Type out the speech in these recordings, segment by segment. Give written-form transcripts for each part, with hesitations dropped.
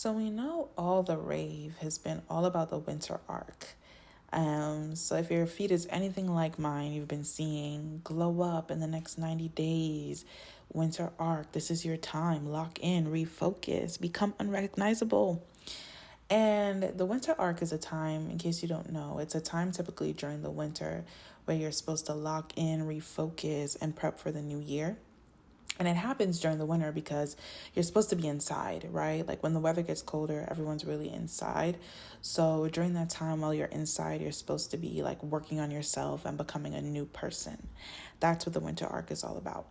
So we know all the rave has been all about the winter arc. So if your feed is anything like mine, you've been seeing glow up in the next 90 days, winter arc, this is your time, lock in, refocus, become unrecognizable. And the winter arc is a time, in case you don't know, it's a time typically during the winter where you're supposed to lock in, refocus, and prep for the new year. And it happens during the winter because you're supposed to be inside, right? Like when the weather gets colder, everyone's really inside. So during that time while you're inside, you're supposed to be like working on yourself and becoming a new person. That's what the winter arc is all about.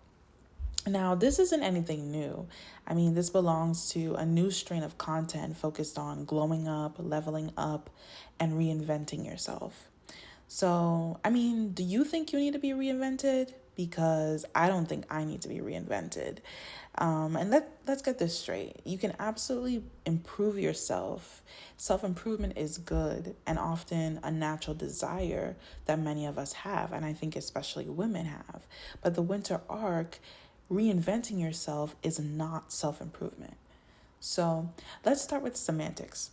Now, this isn't anything new. I mean, this belongs to a new strain of content focused on glowing up, leveling up, and reinventing yourself. So, I mean, do you think you need to be reinvented? Because I don't think I need to be reinvented. And let's get this straight. You can absolutely improve yourself. Self-improvement is good and often a natural desire that many of us have, and I think especially women have. But the winter arc, reinventing yourself, is not self-improvement. So let's start with semantics.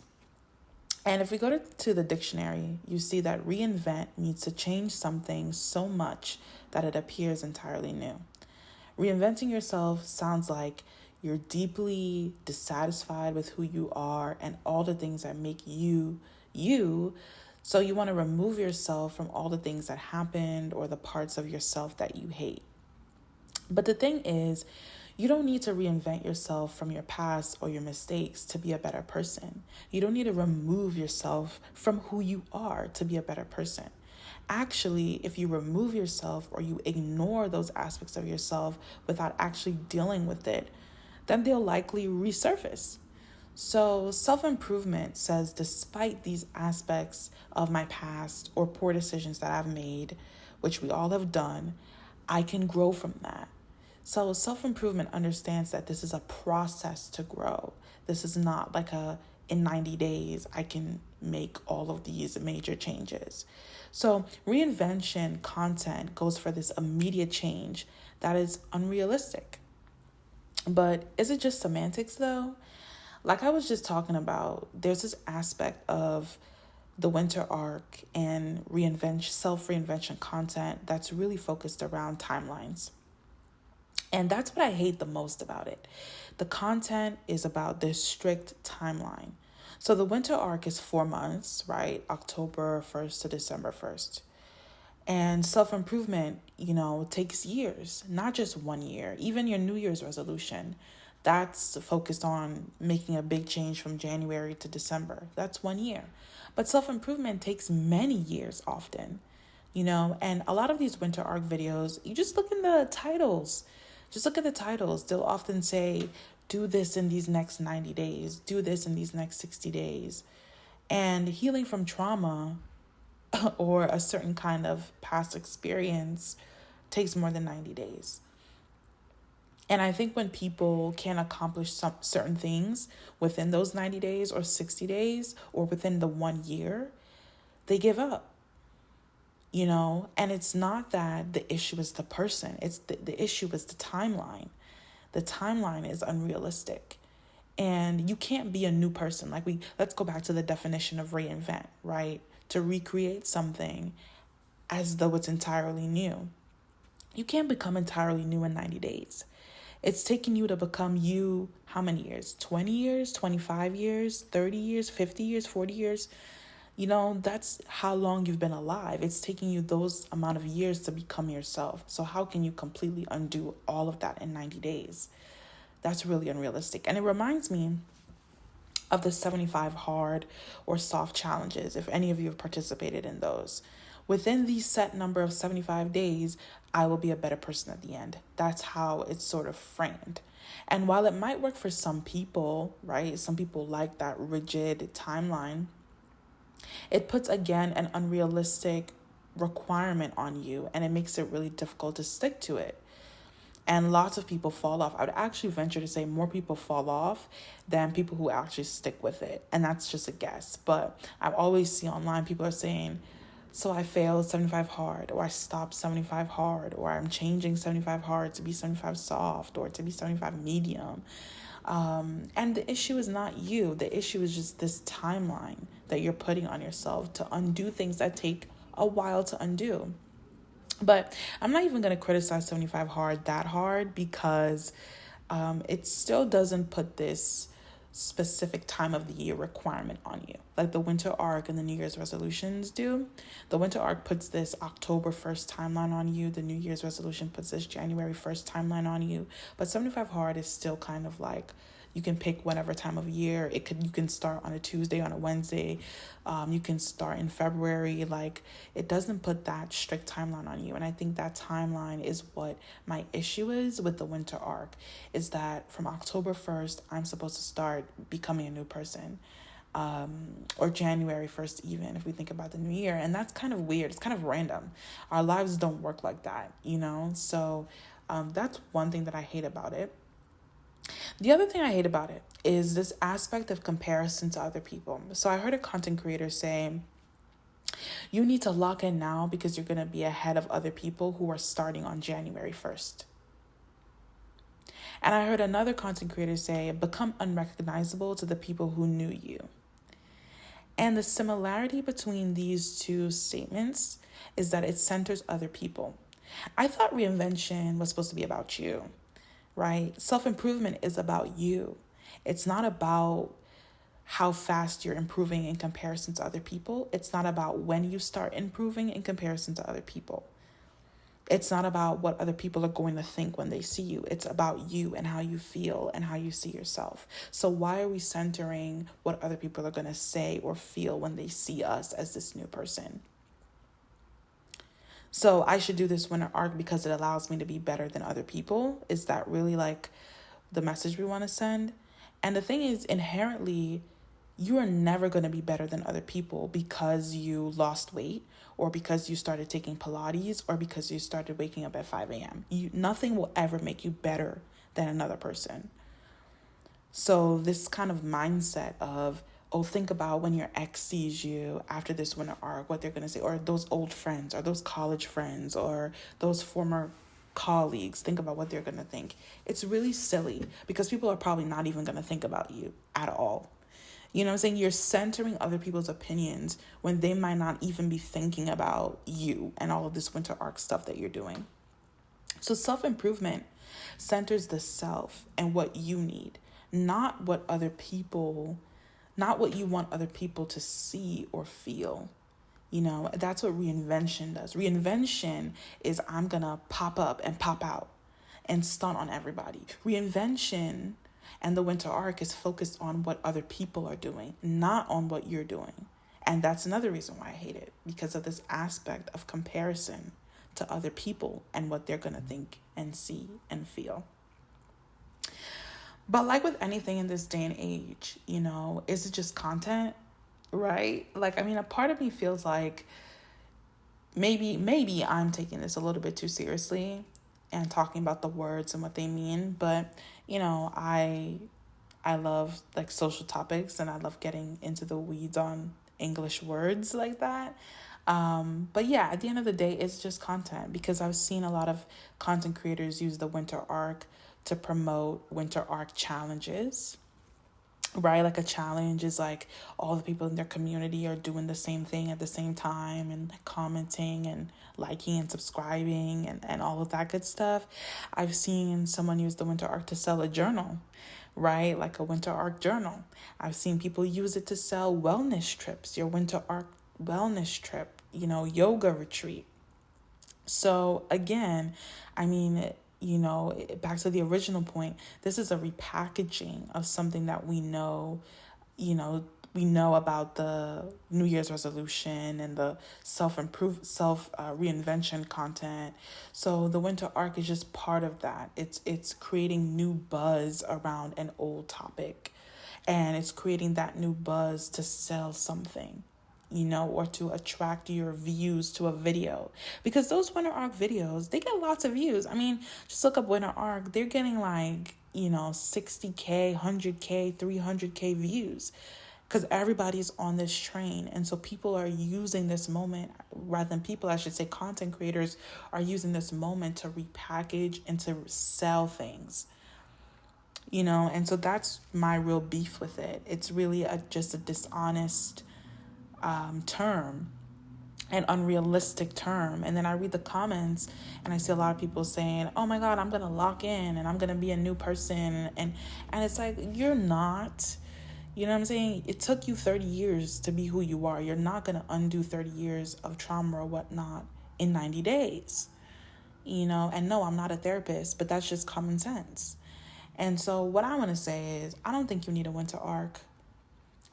And if we go to the dictionary, you see that reinvent means to change something so much that it appears entirely new. Reinventing yourself sounds like you're deeply dissatisfied with who you are and all the things that make you, you. So you want to remove yourself from all the things that happened or the parts of yourself that you hate. But the thing is, you don't need to reinvent yourself from your past or your mistakes to be a better person. You don't need to remove yourself from who you are to be a better person. Actually, if you remove yourself or you ignore those aspects of yourself without actually dealing with it, then they'll likely resurface. So self-improvement says, despite these aspects of my past or poor decisions that I've made, which we all have done, I can grow from that. So self-improvement understands that this is a process to grow. This is not like in 90 days, I can make all of these major changes. So reinvention content goes for this immediate change that is unrealistic. But is it just semantics though? Like I was just talking about, there's this aspect of the winter arc and self-reinvention content that's really focused around timelines. And that's what I hate the most about it. The content is about this strict timeline. So the winter arc is 4 months, right? October 1st to December 1st. And self-improvement, takes years, not just 1 year. Even your New Year's resolution, that's focused on making a big change from January to December. That's 1 year. But self-improvement takes many years often, and a lot of these winter arc videos, you just look in the titles. Just look at the titles. They'll often say, do this in these next 90 days, do this in these next 60 days. And healing from trauma or a certain kind of past experience takes more than 90 days. And I think when people can't accomplish some certain things within those 90 days or 60 days or within the 1 year, they give up. And it's not that the issue is the person. It's the issue is the timeline. The timeline is unrealistic. And you can't be a new person. Let's go back to the definition of reinvent, right? To recreate something as though it's entirely new. You can't become entirely new in 90 days. It's taking you to become you, how many years? 20 years, 25 years, 30 years, 50 years, 40 years. That's how long you've been alive. It's taking you those amount of years to become yourself. So how can you completely undo all of that in 90 days? That's really unrealistic. And it reminds me of the 75 hard or soft challenges, if any of you have participated in those. Within the set number of 75 days, I will be a better person at the end. That's how it's sort of framed. And while it might work for some people, right? Some people like that rigid timeline. It puts, again, an unrealistic requirement on you, and it makes it really difficult to stick to it. And lots of people fall off. I would actually venture to say more people fall off than people who actually stick with it. And that's just a guess. But I always see online people are saying, so I failed 75 hard, or I stopped 75 hard, or I'm changing 75 hard to be 75 soft, or to be 75 medium. And the issue is not you. The issue is just this timeline that you're putting on yourself to undo things that take a while to undo. But I'm not even going to criticize 75 hard that hard, because it still doesn't put this specific time of the year requirement on you like the winter arc and the New Year's resolutions do. The winter arc puts this October 1st timeline on you. The New Year's resolution puts this January 1st timeline on you. But 75 hard is still kind of like, you can pick whatever time of year. You can start on a Tuesday, on a Wednesday. You can start in February. Like, it doesn't put that strict timeline on you. And I think that timeline is what my issue is with the winter arc, is that from October 1st, I'm supposed to start becoming a new person. Or January 1st, even if we think about the new year. And that's kind of weird. It's kind of random. Our lives don't work like that, So that's one thing that I hate about it. The other thing I hate about it is this aspect of comparison to other people. So I heard a content creator say, you need to lock in now because you're going to be ahead of other people who are starting on January 1st. And I heard another content creator say, become unrecognizable to the people who knew you. And the similarity between these two statements is that it centers other people. I thought reinvention was supposed to be about you, right? Self-improvement is about you. It's not about how fast you're improving in comparison to other people. It's not about when you start improving in comparison to other people. It's not about what other people are going to think when they see you. It's about you and how you feel and how you see yourself. So why are we centering what other people are going to say or feel when they see us as this new person? So I should do this winter arc because it allows me to be better than other people. Is that really like the message we want to send? And the thing is, inherently, you are never going to be better than other people because you lost weight or because you started taking Pilates or because you started waking up at 5 a.m. Nothing will ever make you better than another person. So this kind of mindset of, oh, think about when your ex sees you after this winter arc, what they're going to say, or those old friends or those college friends or those former colleagues, think about what they're going to think. It's really silly because people are probably not even going to think about you at all. You know what I'm saying? You're centering other people's opinions when they might not even be thinking about you and all of this winter arc stuff that you're doing. So self-improvement centers the self and what you need, not what you want other people to see or feel. That's what reinvention does. Reinvention is I'm going to pop up and pop out and stunt on everybody. Reinvention and the winter arc is focused on what other people are doing, not on what you're doing. And that's another reason why I hate it, because of this aspect of comparison to other people and what they're going to think and see and feel. But like with anything in this day and age, is it just content, right? A part of me feels like maybe I'm taking this a little bit too seriously and talking about the words and what they mean. But, I love like social topics and I love getting into the weeds on English words like that. But yeah, at the end of the day, it's just content, because I've seen a lot of content creators use the winter arc to promote winter arc challenges, right? Like a challenge is like all the people in their community are doing the same thing at the same time and commenting and liking and subscribing and all of that good stuff. I've seen someone use the winter arc to sell a journal, right? Like a winter arc journal. I've seen people use it to sell wellness trips, your winter arc wellness trip, yoga retreat. So again, back to the original point, this is a repackaging of something that we know about the New Year's resolution and the reinvention content. So the winter arc is just part of that. It's creating new buzz around an old topic, and it's creating that new buzz to sell something, or to attract your views to a video. Because those winter arc videos, they get lots of views. Just look up winter arc. They're getting 60K, 100K, 300K views, because everybody's on this train. And so people are using this moment, I should say content creators are using this moment to repackage and to sell things. And so that's my real beef with it. It's really just a dishonest term, an unrealistic term. And then I read the comments and I see a lot of people saying, oh my God, I'm going to lock in and I'm going to be a new person. And it's like, you're not. You know what I'm saying? It took you 30 years to be who you are. You're not going to undo 30 years of trauma or whatnot in 90 days. And no, I'm not a therapist, but that's just common sense. And so what I want to say is, I don't think you need a winter arc.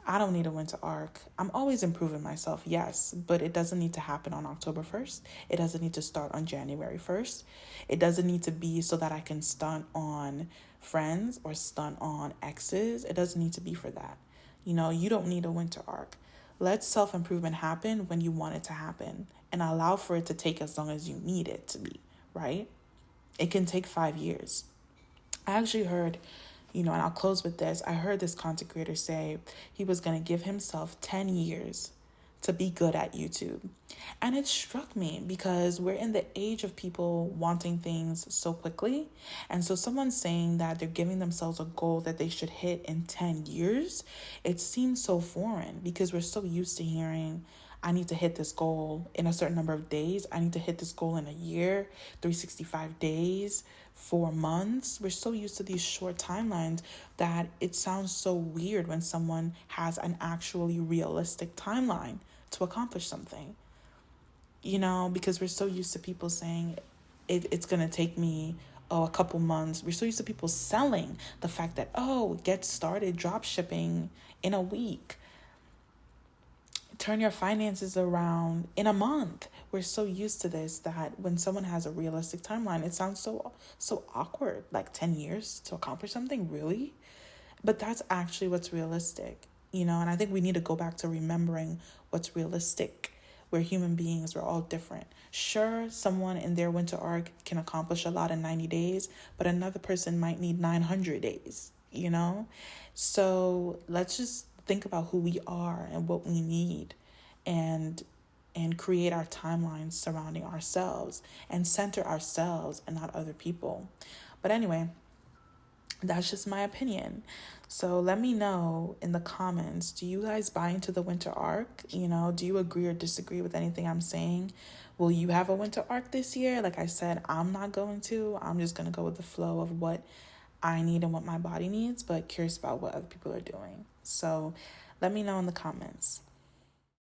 I don't need a winter arc. I'm always improving myself, yes, but it doesn't need to happen on October 1st. It doesn't need to start on January 1st. It doesn't need to be so that I can stunt on friends or stunt on exes. It doesn't need to be for that. You don't need a winter arc. Let self-improvement happen when you want it to happen and allow for it to take as long as you need it to be, right? It can take 5 years. I actually heard, and I'll close with this. I heard this content creator say he was going to give himself 10 years to be good at YouTube. And it struck me because we're in the age of people wanting things so quickly. And so someone saying that they're giving themselves a goal that they should hit in 10 years, it seems so foreign because we're so used to hearing, I need to hit this goal in a certain number of days. I need to hit this goal in a year, 365 days, 4 months. We're so used to these short timelines that it sounds so weird when someone has an actually realistic timeline to accomplish something. Because we're so used to people saying it's going to take me a couple months. We're so used to people selling the fact that, get started drop shipping in a week. Turn your finances around in a month. We're so used to this that when someone has a realistic timeline, it sounds so awkward. Like 10 years to accomplish something, really? But that's actually what's realistic, and I think we need to go back to remembering what's realistic. We're human beings, we're all different. Sure, someone in their winter arc can accomplish a lot in 90 days, but another person might need 900 days, So let's just think about who we are and what we need and create our timelines surrounding ourselves and center ourselves and not other people. But anyway, that's just my opinion. So let me know in the comments, do you guys buy into the winter arc? Do you agree or disagree with anything I'm saying? Will you have a winter arc this year? Like I said, I'm not going to. I'm just going to go with the flow of what I need and what my body needs, but curious about what other people are doing. So let me know in the comments.